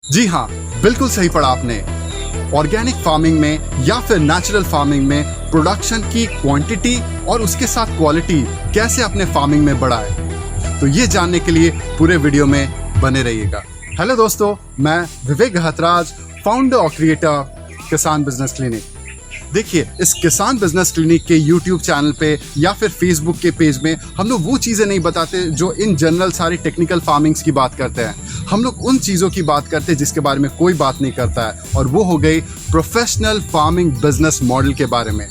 जी हाँ, बिल्कुल सही पढ़ा आपने। ऑर्गेनिक फार्मिंग में या फिर नेचुरल फार्मिंग में प्रोडक्शन की क्वांटिटी और उसके साथ क्वालिटी कैसे अपने फार्मिंग में बढ़ाए, तो ये जानने के लिए पूरे वीडियो में बने रहिएगा। हेलो दोस्तों, मैं विवेक गहतराज, फाउंडर और क्रिएटर किसान बिजनेस क्लिनिक। देखिए, इस किसान बिजनेस क्लिनिक के यूट्यूब चैनल पे या फिर फेसबुक के पेज में हम लोग वो चीज़ें नहीं बताते जो इन जनरल सारी टेक्निकल फार्मिंग्स की बात करते हैं। हम लोग उन चीज़ों की बात करते हैं जिसके बारे में कोई बात नहीं करता है, और वो हो गई प्रोफेशनल फार्मिंग बिजनेस मॉडल के बारे में।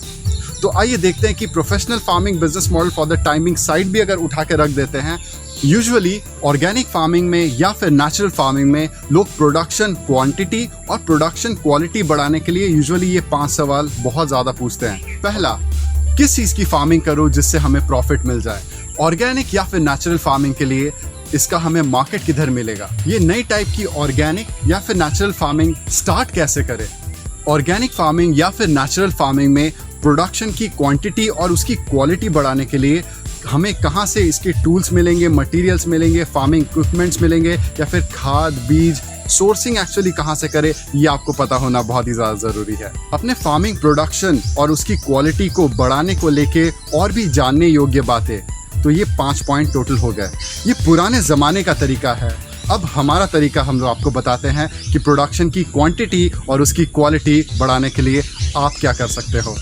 तो आइए देखते हैं कि professional farming business model for the timing side भी अगर उठा के रख देते हैं, यूजुअली ऑर्गेनिक फार्मिंग में या फिर नेचुरल फार्मिंग में लोग प्रोडक्शन क्वांटिटी और प्रोडक्शन क्वालिटी बढ़ाने के लिए यूजुअली ये 5 सवाल बहुत ज़्यादा पूछते हैं। पहला, किस चीज़ की फार्मिंग करो जिससे हमें प्रॉफिट मिल जाए। ऑर्गेनिक या फिर नेचुरल फार्मिंग के लिए इसका हमें मार्केट किधर मिलेगा। ये नई टाइप की ऑर्गेनिक या फिर नेचुरल फार्मिंग स्टार्ट कैसे करें। ऑर्गेनिक फार्मिंग या फिर नेचुरल फार्मिंग में प्रोडक्शन की क्वांटिटी और उसकी क्वालिटी बढ़ाने के लिए हमें कहाँ से इसके टूल्स मिलेंगे, मटेरियल्स मिलेंगे, फार्मिंग इक्विपमेंट्स मिलेंगे, या फिर खाद, बीज, सोर्सिंग एक्चुअली कहाँ से करें, ये आपको पता होना बहुत ही ज़्यादा ज़रूरी है। अपने फार्मिंग प्रोडक्शन और उसकी क्वालिटी को बढ़ाने को लेके और भी जानने योग्य बातें, तो ये 5 पॉइंट टोटल हो गए। ये पुराने ज़माने का तरीका है। अब हमारा तरीका हम लोग आपको बताते हैं कि प्रोडक्शन की क्वांटिटी और उसकी क्वालिटी बढ़ाने के लिए आप क्या कर सकते हो।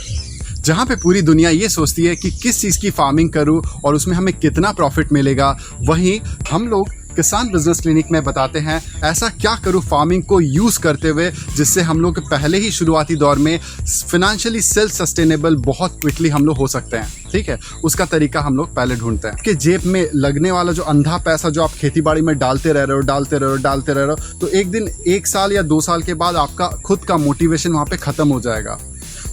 जहाँ पे पूरी दुनिया ये सोचती है कि किस चीज़ की फार्मिंग करूँ और उसमें हमें कितना प्रॉफिट मिलेगा, वहीं हम लोग किसान बिजनेस क्लिनिक में बताते हैं ऐसा क्या करूँ फार्मिंग को यूज़ करते हुए जिससे हम लोग पहले ही शुरुआती दौर में फिनेंशियली सेल्फ सस्टेनेबल बहुत क्विकली हम लोग हो सकते हैं। ठीक है, उसका तरीका हम लोग पहले ढूंढते हैं कि जेब में लगने वाला जो अंधा पैसा जो आप खेती बाड़ी में डालते रह रहे हो, तो एक दिन 1 साल या 2 साल के बाद आपका खुद का मोटिवेशन वहाँ पे ख़त्म हो जाएगा।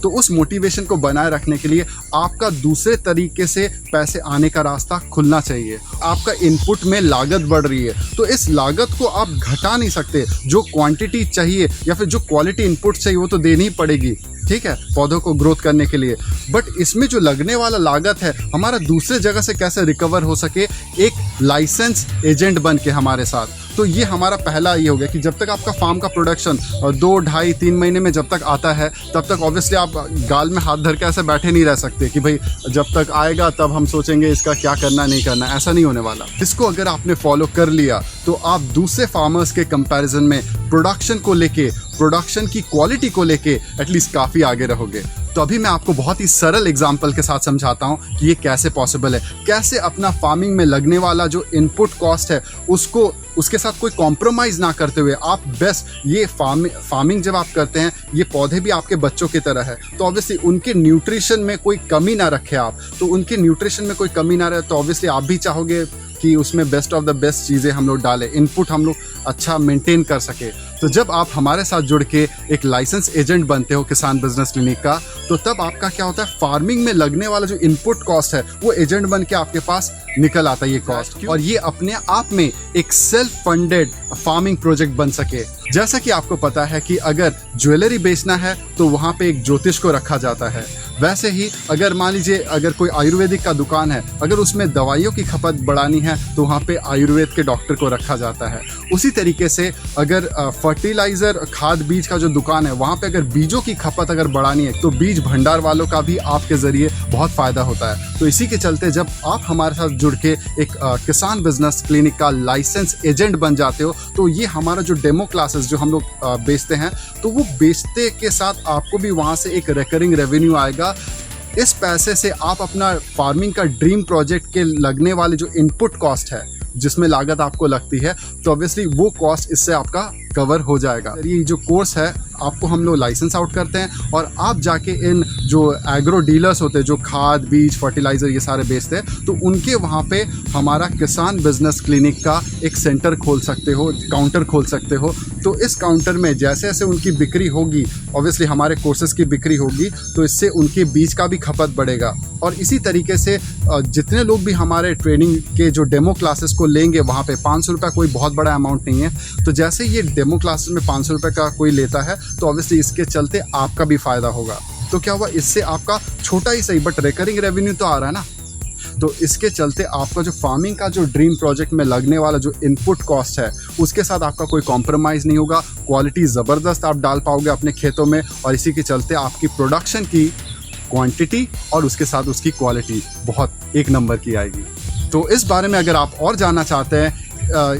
तो उस मोटिवेशन को बनाए रखने के लिए आपका दूसरे तरीके से पैसे आने का रास्ता खुलना चाहिए। आपका इनपुट में लागत बढ़ रही है, तो इस लागत को आप घटा नहीं सकते। जो क्वांटिटी चाहिए या फिर जो क्वालिटी इनपुट चाहिए वो तो देनी ही पड़ेगी, ठीक है, पौधों को ग्रोथ करने के लिए। बट इसमें जो लगने वाला लागत है हमारा दूसरे जगह से कैसे रिकवर हो सके, एक लाइसेंस एजेंट बन के हमारे साथ। तो ये हमारा पहला ये हो गया कि जब तक आपका फार्म का प्रोडक्शन 2, 2.5, 3 महीने में जब तक आता है, तब तक ऑब्वियसली आप गाल में हाथ धर के ऐसे बैठे नहीं रह सकते कि भाई जब तक आएगा तब हम सोचेंगे इसका क्या करना नहीं करना। ऐसा नहीं होने वाला। इसको अगर आपने फॉलो कर लिया तो आप दूसरे फार्मर्स के कंपैरिजन में प्रोडक्शन को लेके, प्रोडक्शन की क्वालिटी को लेके एटलीस्ट काफ़ी आगे रहोगे। तो अभी मैं आपको बहुत ही सरल एग्जांपल के साथ समझाता हूँ कि ये कैसे पॉसिबल है, कैसे अपना फार्मिंग में लगने वाला जो इनपुट कॉस्ट है उसको उसके साथ कोई कॉम्प्रोमाइज़ ना करते हुए आप बेस्ट ये फार्मिंग जब आप करते हैं, ये पौधे भी आपके बच्चों की तरह है, तो ऑब्वियसली उनके न्यूट्रिशन में कोई कमी ना रखें आप। तो उनके न्यूट्रिशन में कोई कमी ना रहे तो ऑब्वियसली आप भी चाहोगे कि उसमें बेस्ट ऑफ द बेस्ट चीज़ें हम लोग डालें, इनपुट हम लोग अच्छा मेंटेन कर सके। तो जब आप हमारे साथ जुड़ के एक लाइसेंस एजेंट बनते हो किसान बिजनेस क्लिनिक का, तो तब आपका क्या होता है, फार्मिंग में लगने वाला जो इनपुट कॉस्ट है वो एजेंट बन के आपके पास निकल आता है ये कॉस्ट, और ये अपने आप में एक सेल्फ फंडेड फार्मिंग प्रोजेक्ट बन सके। जैसा कि आपको पता है कि अगर ज्वेलरी बेचना है तो वहाँ पे एक ज्योतिष को रखा जाता है, वैसे ही अगर मान लीजिए अगर कोई आयुर्वेदिक का दुकान है, अगर उसमें दवाइयों की खपत बढ़ानी है तो वहाँ पे आयुर्वेद के डॉक्टर को रखा जाता है। उसी तरीके से अगर फर्टिलाइज़र, खाद बीज का जो दुकान है, वहाँ पे अगर बीजों की खपत अगर बढ़ानी है तो बीज भंडार वालों का भी आपके ज़रिए बहुत फ़ायदा होता है। तो इसी के चलते जब आप हमारे साथ जुड़ के एक किसान बिजनेस क्लिनिक का लाइसेंस एजेंट बन जाते हो, तो ये हमारा जो डेमो क्लासेस जो हम लोग बेचते हैं, तो वो बेचते के साथ आपको भी वहाँ से एक रिकरिंग रेवेन्यू आएगा। इस पैसे से आप अपना फार्मिंग का ड्रीम प्रोजेक्ट के लगने वाले जो इनपुट कॉस्ट है, जिसमें लागत आपको लगती है, तो ऑब्वियसली वो कॉस्ट इससे आपका कवर हो जाएगा। ये जो कोर्स है आपको हम लोग लाइसेंस आउट करते हैं और आप जाके इन जो एग्रो डीलर्स होते हैं जो खाद, बीज, फर्टिलाइज़र ये सारे बेचते हैं, तो उनके वहाँ पे हमारा किसान बिजनेस क्लिनिक का एक सेंटर खोल सकते हो, काउंटर खोल सकते हो। तो इस काउंटर में जैसे जैसे उनकी बिक्री होगी, ऑब्वियसली हमारे कोर्सेज की बिक्री होगी, तो इससे उनके बीज का भी खपत बढ़ेगा। और इसी तरीके से जितने लोग भी हमारे ट्रेनिंग के जो डेमो क्लासेस को लेंगे, वहाँ पे 500 रुपये कोई बहुत बड़ा अमाउंट नहीं है। तो जैसे ये डेमो क्लासेस में 500 रुपये का कोई लेता है, तो ऑब्वियसली इसके चलते आपका भी फ़ायदा होगा। तो क्या हुआ, इससे आपका छोटा ही सही बट रिकरिंग रेवेन्यू तो आ रहा है ना। तो इसके चलते आपका जो फार्मिंग का जो ड्रीम प्रोजेक्ट में लगने वाला जो इनपुट कॉस्ट है उसके साथ आपका कोई कॉम्प्रोमाइज़ नहीं होगा। क्वालिटी ज़बरदस्त आप डाल पाओगे अपने खेतों में, और इसी के चलते आपकी प्रोडक्शन की क्वांटिटी और उसके साथ उसकी क्वालिटी बहुत एक नंबर की आएगी। तो इस बारे में अगर आप और जानना चाहते हैं,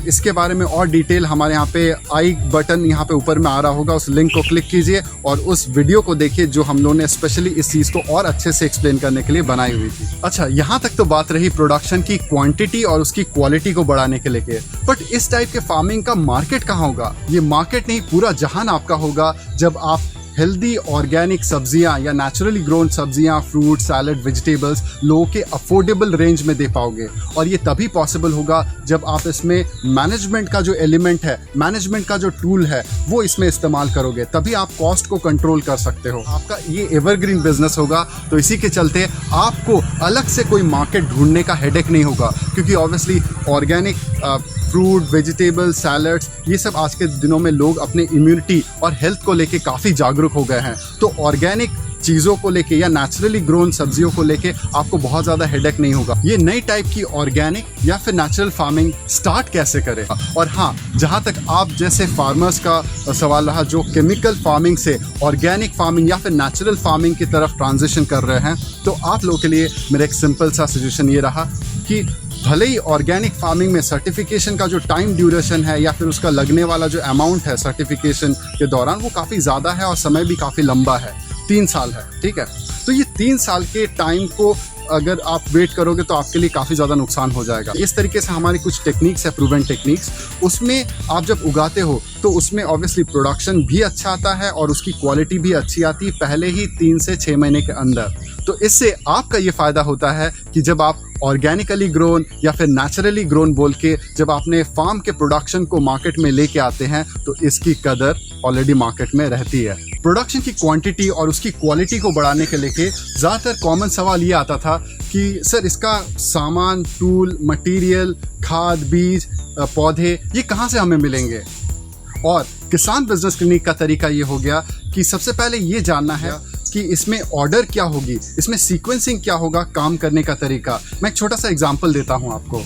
इसके बारे में और डिटेल, हमारे यहाँ पे आई बटन यहाँ पे ऊपर में आ रहा होगा, उस लिंक को क्लिक कीजिए और उस वीडियो को देखिए जो हम लोगों ने स्पेशली इस चीज़ को और अच्छे से एक्सप्लेन करने के लिए बनाई हुई थी। अच्छा, यहाँ तक तो बात रही प्रोडक्शन की क्वांटिटी और उसकी क्वालिटी को बढ़ाने के लेके, बट इस टाइप के फार्मिंग का मार्केट कहाँ होगा? ये मार्केट नहीं, पूरा जहान आपका होगा जब आप हेल्दी ऑर्गेनिक सब्जियां या नेचुरली ग्रोन सब्जियां, फ्रूट, सैलड, वेजिटेबल्स लोगों के अफोर्डेबल रेंज में दे पाओगे। और ये तभी पॉसिबल होगा जब आप इसमें मैनेजमेंट का जो एलिमेंट है, मैनेजमेंट का जो टूल है वो इसमें इस्तेमाल करोगे, तभी आप कॉस्ट को कंट्रोल कर सकते हो। आपका ये एवरग्रीन बिजनेस होगा, तो इसी के चलते आपको अलग से कोई मार्केट ढूंढने का हेडेक नहीं होगा, क्योंकि obviously organic fruit, vegetable, salads, ये सब आज के दिनों में लोग अपने इम्यूनिटी और हेल्थ को लेके काफ़ी जागरूक हो गए हैं। तो ऑर्गेनिक चीज़ों को लेके या नेचुरली ग्रोन सब्जियों को लेके आपको बहुत ज़्यादा हेडेक नहीं होगा। ये नई टाइप की ऑर्गेनिक या फिर नेचुरल फार्मिंग स्टार्ट कैसे करें? और हाँ, जहाँ तक आप जैसे फार्मर्स का सवाल रहा जो केमिकल फार्मिंग से ऑर्गेनिक फार्मिंग या फिर नेचुरल फार्मिंग की तरफ ट्रांजिशन कर रहे हैं, तो आप लोगों के लिए मेरा एक सिंपल सा सजेशन ये रहा कि भले ही ऑर्गेनिक फार्मिंग में सर्टिफिकेशन का जो टाइम ड्यूरेशन है या फिर उसका लगने वाला जो अमाउंट है सर्टिफिकेशन के दौरान वो काफ़ी ज़्यादा है और समय भी काफ़ी लंबा है, 3 साल है, ठीक है। तो ये 3 साल के टाइम को अगर आप वेट करोगे तो आपके लिए काफ़ी ज़्यादा नुकसान हो जाएगा। इस तरीके से हमारी कुछ टेक्निक्स है, प्रूवन टेक्निक्स, उसमें आप जब उगाते हो तो उसमें ऑब्वियसली प्रोडक्शन भी अच्छा आता है और उसकी क्वालिटी भी अच्छी आती है पहले ही 3 से 6 महीने के अंदर। तो इससे आपका ये फ़ायदा होता है कि जब आप ऑर्गेनिकली ग्रोन या फिर नेचुरली ग्रोन बोल के जब आपने फार्म के प्रोडक्शन को मार्केट में लेके आते हैं तो इसकी कदर ऑलरेडी मार्केट में रहती है। प्रोडक्शन की क्वांटिटी और उसकी क्वालिटी को बढ़ाने के लेके ज़्यादातर कॉमन सवाल ये आता था कि सर इसका सामान, टूल, मटेरियल, खाद, बीज, पौधे ये कहाँ से हमें मिलेंगे? और किसान बिजनेस क्लिनिक का तरीका ये हो गया कि सबसे पहले ये जानना है कि इसमें ऑर्डर क्या होगी, इसमें सीक्वेंसिंग क्या होगा, काम करने का तरीका। मैं एक छोटा सा एग्जांपल देता हूं आपको।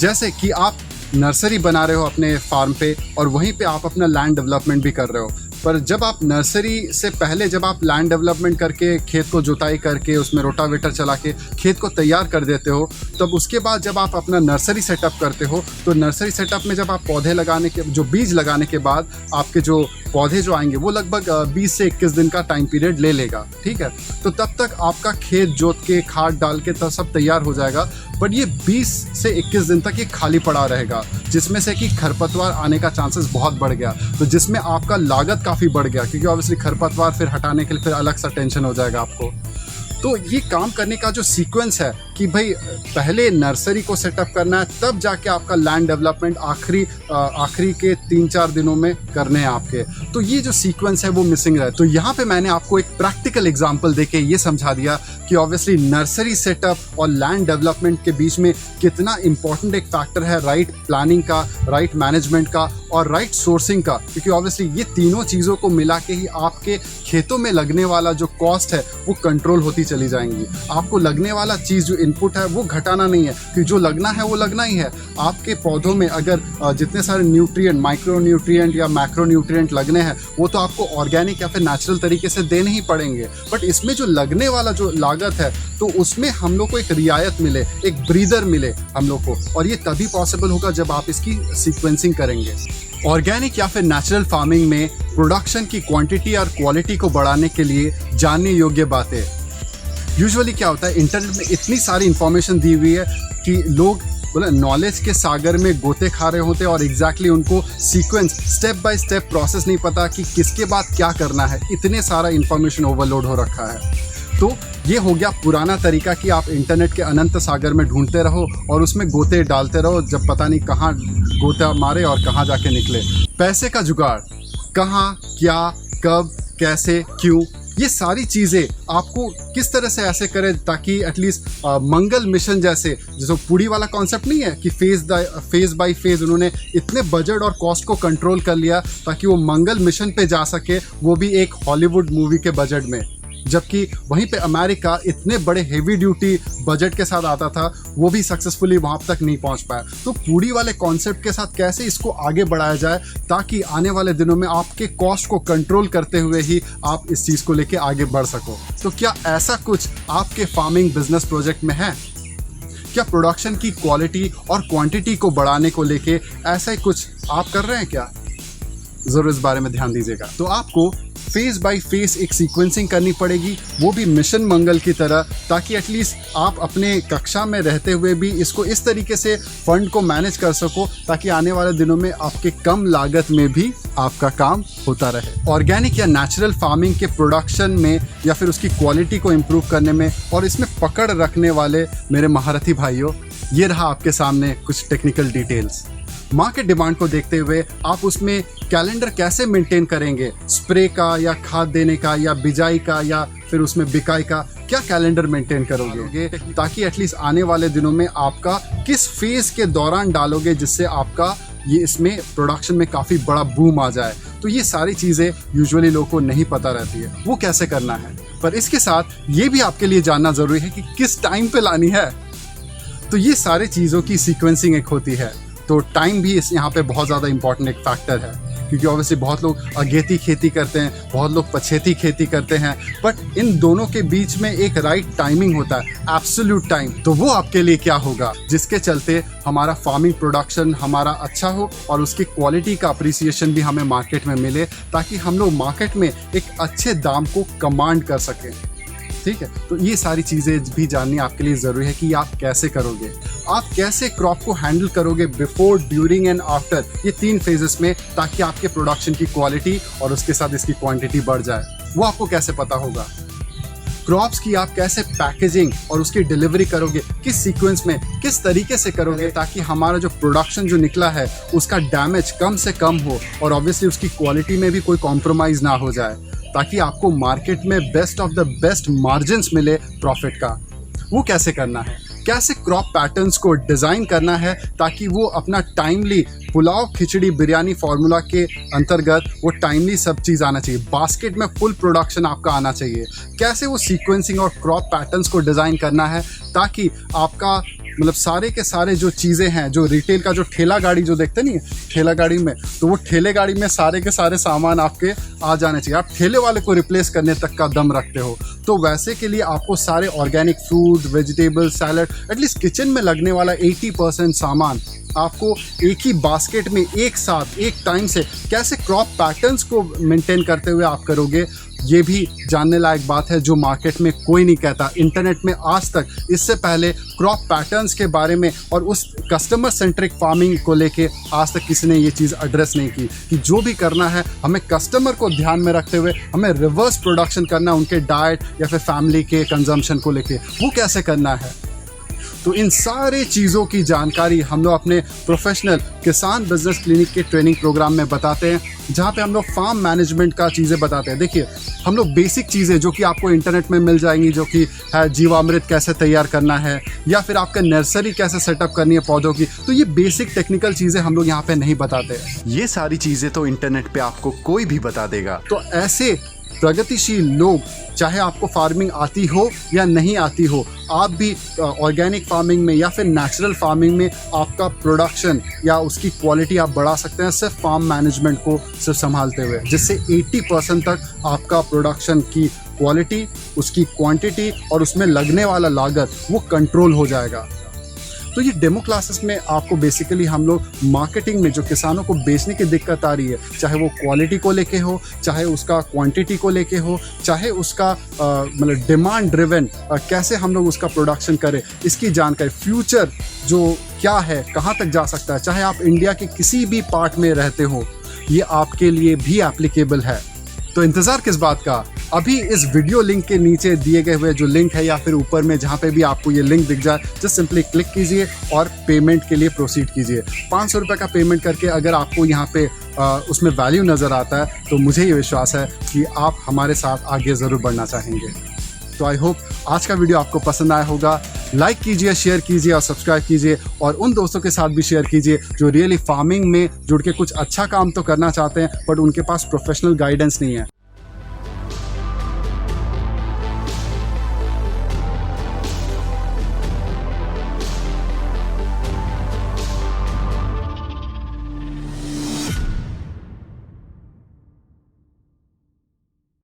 जैसे कि आप नर्सरी बना रहे हो अपने फार्म पे और वहीं पे आप अपना लैंड डेवलपमेंट भी कर रहे हो, पर जब आप नर्सरी से पहले जब आप लैंड डेवलपमेंट करके खेत को जुताई करके उसमें रोटावेटर चला के खेत को तैयार कर देते हो, तब उसके बाद जब आप अपना नर्सरी सेटअप करते हो तो नर्सरी सेटअप में जब आप पौधे लगाने के जो बीज लगाने के बाद आपके जो पौधे जो आएंगे वो लगभग 20 से 21 दिन का टाइम पीरियड ले लेगा, ठीक है। तो तब तक आपका खेत जोत के खाद डाल के तब सब तैयार हो जाएगा, बट ये 20 से 21 दिन तक ये खाली पड़ा रहेगा, जिसमें से कि खरपतवार आने का चांसेस बहुत बढ़ गया, तो जिसमें आपका लागत काफ़ी बढ़ गया, क्योंकि ऑब्वियसली खरपतवार फिर हटाने के लिए फिर अलग सा टेंशन हो जाएगा आपको। तो ये काम करने का जो सीक्वेंस है कि भाई पहले नर्सरी को सेटअप करना है, तब जाके आपका लैंड डेवलपमेंट आखिरी के 3-4 दिनों में करने हैं आपके, तो ये जो सीक्वेंस है वो मिसिंग रहा है। तो यहाँ पे मैंने आपको एक प्रैक्टिकल एग्जांपल देके ये समझा दिया कि ऑब्वियसली नर्सरी सेटअप और लैंड डेवलपमेंट के बीच में कितना इंपॉर्टेंट एक फैक्टर है राइट प्लानिंग का, राइट मैनेजमेंट का और राइट सोर्सिंग का, क्योंकि ऑब्वियसली ये तीनों चीज़ों को मिला के ही आपके खेतों में लगने वाला जो कॉस्ट है वो कंट्रोल होती चली जाएंगी। आपको लगने वाला चीज़ जो इनपुट है वो घटाना नहीं है, क्योंकि जो लगना है वो लगना ही है। आपके पौधों में अगर जितने सारे न्यूट्रिएंट, माइक्रो न्यूट्रिएंट या मैक्रो न्यूट्रिएंट लगने हैं वो तो आपको ऑर्गेनिक या फिर नेचुरल तरीके से देने ही पड़ेंगे, बट इसमें जो लगने वाला जो लागत है तो उसमें हम लोग को एक रियायत मिले, एक ब्रीदर मिले हम लोग को, और ये तभी पॉसिबल होगा जब आप इसकी सीक्वेंसिंग करेंगे। ऑर्गेनिक या फिर नेचुरल फार्मिंग में प्रोडक्शन की क्वांटिटी और क्वालिटी को बढ़ाने के लिए जानने योग्य बातें। यूजुअली क्या होता है, इंटरनेट में इतनी सारी इंफॉर्मेशन दी हुई है कि लोग बोला नॉलेज के सागर में गोते खा रहे होते हैं और एग्जैक्टली उनको sequence, step by step process नहीं पता कि किसके बाद क्या करना है। इतने सारा इंफॉर्मेशन ओवरलोड हो रखा है। तो ये हो गया पुराना तरीका कि आप इंटरनेट के अनंत सागर में ढूंढते रहो और उसमें गोते डालते रहो, जब पता नहीं कहाँ गोता मारे और कहाँ जाके निकले। पैसे का जुगाड़, कहाँ, क्या, कब, कैसे, क्यों, ये सारी चीज़ें आपको किस तरह से ऐसे करें ताकि एटलीस्ट मंगल मिशन जैसे जो पूरी वाला कॉन्सेप्ट नहीं है कि फेज बाय फेज उन्होंने इतने बजट और कॉस्ट को कंट्रोल कर लिया ताकि वो मंगल मिशन पे जा सके, वो भी एक हॉलीवुड मूवी के बजट में। जबकि वहीं पे अमेरिका इतने बड़े हेवी ड्यूटी बजट के साथ आता था, वो भी सक्सेसफुली वहाँ तक नहीं पहुँच पाया। तो पूरी वाले कॉन्सेप्ट के साथ कैसे इसको आगे बढ़ाया जाए ताकि आने वाले दिनों में आपके कॉस्ट को कंट्रोल करते हुए ही आप इस चीज़ को लेके आगे बढ़ सको। तो क्या ऐसा कुछ आपके फार्मिंग बिजनेस प्रोजेक्ट में है? क्या प्रोडक्शन की क्वालिटी और क्वांटिटी को बढ़ाने को लेके ऐसा ही कुछ आप कर रहे हैं क्या? ज़रूर इस बारे में ध्यान दीजिएगा। तो आपको फेस बाय फेस एक सीक्वेंसिंग करनी पड़ेगी, वो भी मिशन मंगल की तरह, ताकि एटलीस्ट आप अपने कक्षा में रहते हुए भी इसको इस तरीके से फंड को मैनेज कर सको ताकि आने वाले दिनों में आपके कम लागत में भी आपका काम होता रहे। ऑर्गेनिक या नेचुरल फार्मिंग के प्रोडक्शन में या फिर उसकी क्वालिटी को इम्प्रूव करने में और इसमें पकड़ रखने वाले मेरे महारथी भाइयों, ये रहा आपके सामने कुछ टेक्निकल डिटेल्स। मार्केट डिमांड को देखते हुए आप उसमें कैलेंडर कैसे मेंटेन करेंगे, स्प्रे का या खाद देने का या बिजाई का या फिर उसमें बिकाई का, क्या कैलेंडर मेंटेन करोगे ताकि एटलीस्ट आने वाले दिनों में आपका किस फेज के दौरान डालोगे जिससे आपका ये इसमें प्रोडक्शन में काफ़ी बड़ा बूम आ जाए। तो ये सारी चीज़ें यूजुअली लोगों को नहीं पता रहती है, वो कैसे करना है। पर इसके साथ ये भी आपके लिए जानना ज़रूरी है कि किस टाइम पे लानी है। तो ये सारी चीज़ों की सीक्वेंसिंग एक होती है, तो टाइम भी इस यहाँ पे बहुत ज़्यादा इंपॉर्टेंट एक फैक्टर है, क्योंकि ऑब्वियसली बहुत लोग अगेती खेती करते हैं, बहुत लोग पछेती खेती करते हैं, बट इन दोनों के बीच में एक राइट टाइमिंग होता है, एब्सोल्यूट टाइम। तो वो आपके लिए क्या होगा जिसके चलते हमारा फार्मिंग प्रोडक्शन हमारा अच्छा हो और उसकी क्वालिटी का अप्रिसिएशन भी हमें मार्केट में मिले, ताकि हम लोग मार्केट में एक अच्छे दाम को कमांड कर सकें। ठीक है, तो ये सारी चीज़ें भी जाननी आपके लिए ज़रूरी है कि आप कैसे करोगे, आप कैसे क्रॉप को हैंडल करोगे बिफोर, ड्यूरिंग एंड आफ्टर, ये 3 फेजेस में, ताकि आपके प्रोडक्शन की क्वालिटी और उसके साथ इसकी क्वांटिटी बढ़ जाए। वो आपको कैसे पता होगा? क्रॉप्स की आप कैसे पैकेजिंग और उसकी डिलीवरी करोगे, किस सीक्वेंस में, किस तरीके से करोगे ताकि हमारा जो प्रोडक्शन जो निकला है उसका डैमेज कम से कम हो और ऑब्वियसली उसकी क्वालिटी में भी कोई कॉम्प्रोमाइज़ ना हो जाए, ताकि आपको मार्केट में best of the best margins मिले प्रॉफिट का। वो कैसे करना है? कैसे क्रॉप पैटर्न्स को डिज़ाइन करना है ताकि वो अपना टाइमली पुलाव खिचड़ी बिरयानी फार्मूला के अंतर्गत वो टाइमली सब चीज़ आना चाहिए, बास्केट में फुल प्रोडक्शन आपका आना चाहिए। कैसे वो सीक्वेंसिंग और क्रॉप पैटर्न्स को डिज़ाइन करना है ताकि आपका मतलब सारे के सारे जो चीज़ें हैं, जो रिटेल का जो ठेला गाड़ी जो देखते नहीं है ठेला गाड़ी में, तो वो ठेले गाड़ी में सारे के सारे सामान आपके आ जाने चाहिए। आप ठेले वाले को रिप्लेस करने तक का दम रखते हो, तो वैसे के लिए आपको सारे organic fruit, vegetable, salad, at least kitchen में लगने वाला 80% सामान आपको एक ही बास्केट में एक साथ एक टाइम से कैसे क्रॉप पैटर्न्स को मेंटेन करते हुए आप करोगे, ये भी जानने लायक बात है जो मार्केट में कोई नहीं कहता। इंटरनेट में आज तक इससे पहले क्रॉप पैटर्न्स के बारे में और उस कस्टमर सेंट्रिक फार्मिंग को लेके आज तक किसी ने ये चीज़ एड्रेस नहीं की कि जो भी करना है हमें कस्टमर को ध्यान में रखते हुए हमें रिवर्स प्रोडक्शन करना, उनके डाइट या फिर फैमिली के कंजम्पशन को लेके वो कैसे करना है। तो इन सारे चीज़ों की जानकारी हम लोग अपने प्रोफेशनल किसान बिजनेस क्लिनिक के ट्रेनिंग प्रोग्राम में बताते हैं, जहाँ पे हम लोग फार्म मैनेजमेंट का चीज़ें बताते हैं। देखिए, हम लोग बेसिक चीज़ें जो कि आपको इंटरनेट में मिल जाएंगी, जो कि है जीवामृत कैसे तैयार करना है या फिर आपका नर्सरी कैसे सेटअप करनी है पौधों की, तो ये बेसिक टेक्निकल चीज़ें हम लोग यहाँ पे नहीं बताते। ये सारी चीज़ें तो इंटरनेट पे आपको कोई भी बता देगा। तो ऐसे प्रगतिशील लोग, चाहे आपको फार्मिंग आती हो या नहीं आती हो, आप भी ऑर्गेनिक फार्मिंग में या फिर नेचुरल फार्मिंग में आपका प्रोडक्शन या उसकी क्वालिटी आप बढ़ा सकते हैं सिर्फ फार्म मैनेजमेंट को सिर्फ संभालते हुए, जिससे 80% तक आपका प्रोडक्शन की क्वालिटी, उसकी क्वांटिटी और उसमें लगने वाला लागत वो कंट्रोल हो जाएगा। तो ये डेमो क्लासेस में आपको बेसिकली हम लोग मार्केटिंग में जो किसानों को बेचने की दिक्कत आ रही है, चाहे वो क्वालिटी को लेके हो, चाहे उसका क्वांटिटी को लेके हो, चाहे उसका मतलब डिमांड ड्रिवन कैसे हम लोग उसका प्रोडक्शन करें, इसकी जानकारी, फ्यूचर जो क्या है, कहाँ तक जा सकता है, चाहे आप इंडिया के किसी भी पार्ट में रहते हो, ये आपके लिए भी एप्लीकेबल है। तो इंतज़ार किस बात का? अभी इस वीडियो लिंक के नीचे दिए गए हुए जो लिंक है या फिर ऊपर में जहाँ पे भी आपको ये लिंक दिख जाए, जस्ट सिंपली क्लिक कीजिए और पेमेंट के लिए प्रोसीड कीजिए। 500 रुपये का पेमेंट करके अगर आपको यहाँ पे उसमें वैल्यू नज़र आता है तो मुझे ये विश्वास है कि आप हमारे साथ आगे ज़रूर बढ़ना चाहेंगे। तो आई होप आज का वीडियो आपको पसंद आया होगा। लाइक कीजिए, शेयर कीजिए और सब्सक्राइब कीजिए, और उन दोस्तों के साथ भी शेयर कीजिए जो रियली फार्मिंग में जुड़ के कुछ अच्छा काम तो करना चाहते हैं बट उनके पास प्रोफेशनल गाइडेंस नहीं है।